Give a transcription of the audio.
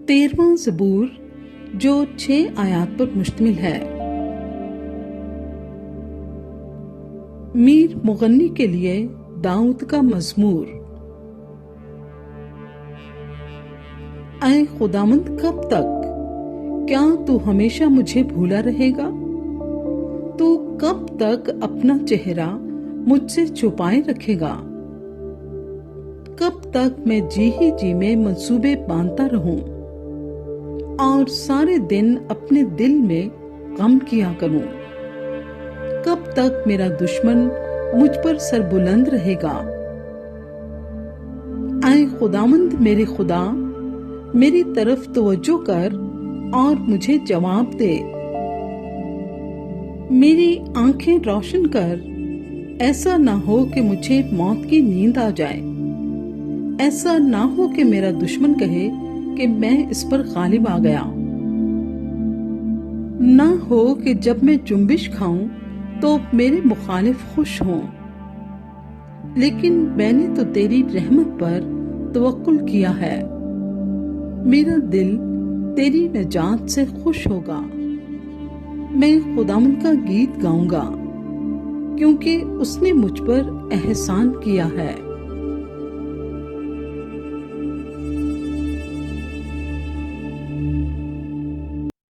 13वां ज़बूर जो 6 आयात पर मुश्तमिल है। मीर मुगन्नी के लिए दाऊद का मज़मूर। ऐ खुदावंद, कब तक? क्या तू हमेशा मुझे भूला रहेगा? तू कब तक अपना चेहरा मुझसे छुपाए रखेगा? कब तक मैं जी ही जी में मंसूबे बांधता रहूं और सारे दिन अपने दिल में गम किया करूं? कब तक मेरा दुश्मन मुझ पर सरबुलंद रहेगा? ऐ खुदावंद मेरे खुदा, मेरी तरफ तवज्जो कर और मुझे जवाब दे। मेरी आंखें रोशन कर, ऐसा ना हो कि मुझे मौत की नींद आ जाए। ऐसा ना हो कि मेरा दुश्मन कहे कि मैं इस पर गालिब आ गया। ना हो कि जब मैं जुम्बिश खाऊं तो मेरे मुखालिफ खुश हों। लेकिन मैंने तो तेरी रहमत पर तवक्कुल किया है। मेरा दिल तेरी नजात से खुश होगा। मैं खुदावंद का गीत गाऊंगा, क्योंकि उसने मुझ पर एहसान किया है।